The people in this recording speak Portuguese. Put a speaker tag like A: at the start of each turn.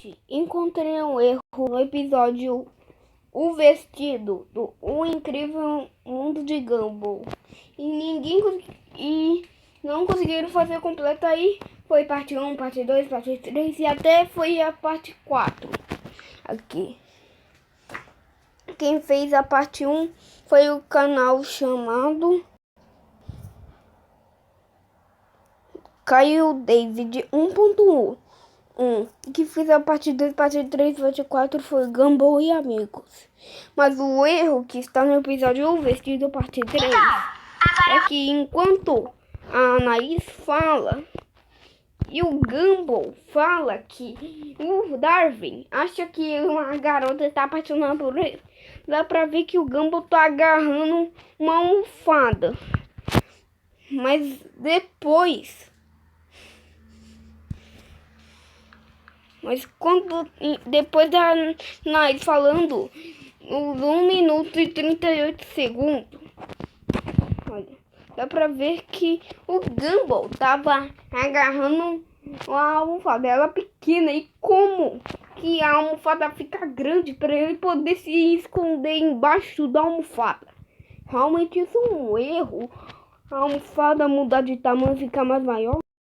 A: gente, encontrei um erro no episódio O Vestido do O Incrível Mundo de Gumball. E não conseguiram fazer completo aí. Foi parte 1, parte 2, parte 3 e até foi a parte 4. Aqui. Quem fez a parte 1 foi o canal chamado Caio David 1.1. Que fez a parte 2, parte 3, parte 4 foi Gumball e Amigos. Mas o erro que está no episódio O Vestido parte 3 é que enquanto a Anaís fala e o Gumball fala que o Darwin acha que uma garota está apaixonada por ele, dá pra ver que o Gumball tá agarrando uma almofada. Mas depois da Anaís falando nos 1 minuto e 38 segundos, olha, dá pra ver que o Gumball tava agarrando uma almofada, ela pequena, e como que a almofada fica grande para ele poder se esconder embaixo da almofada. Realmente isso é um erro. A almofada mudar de tamanho e ficar mais maior.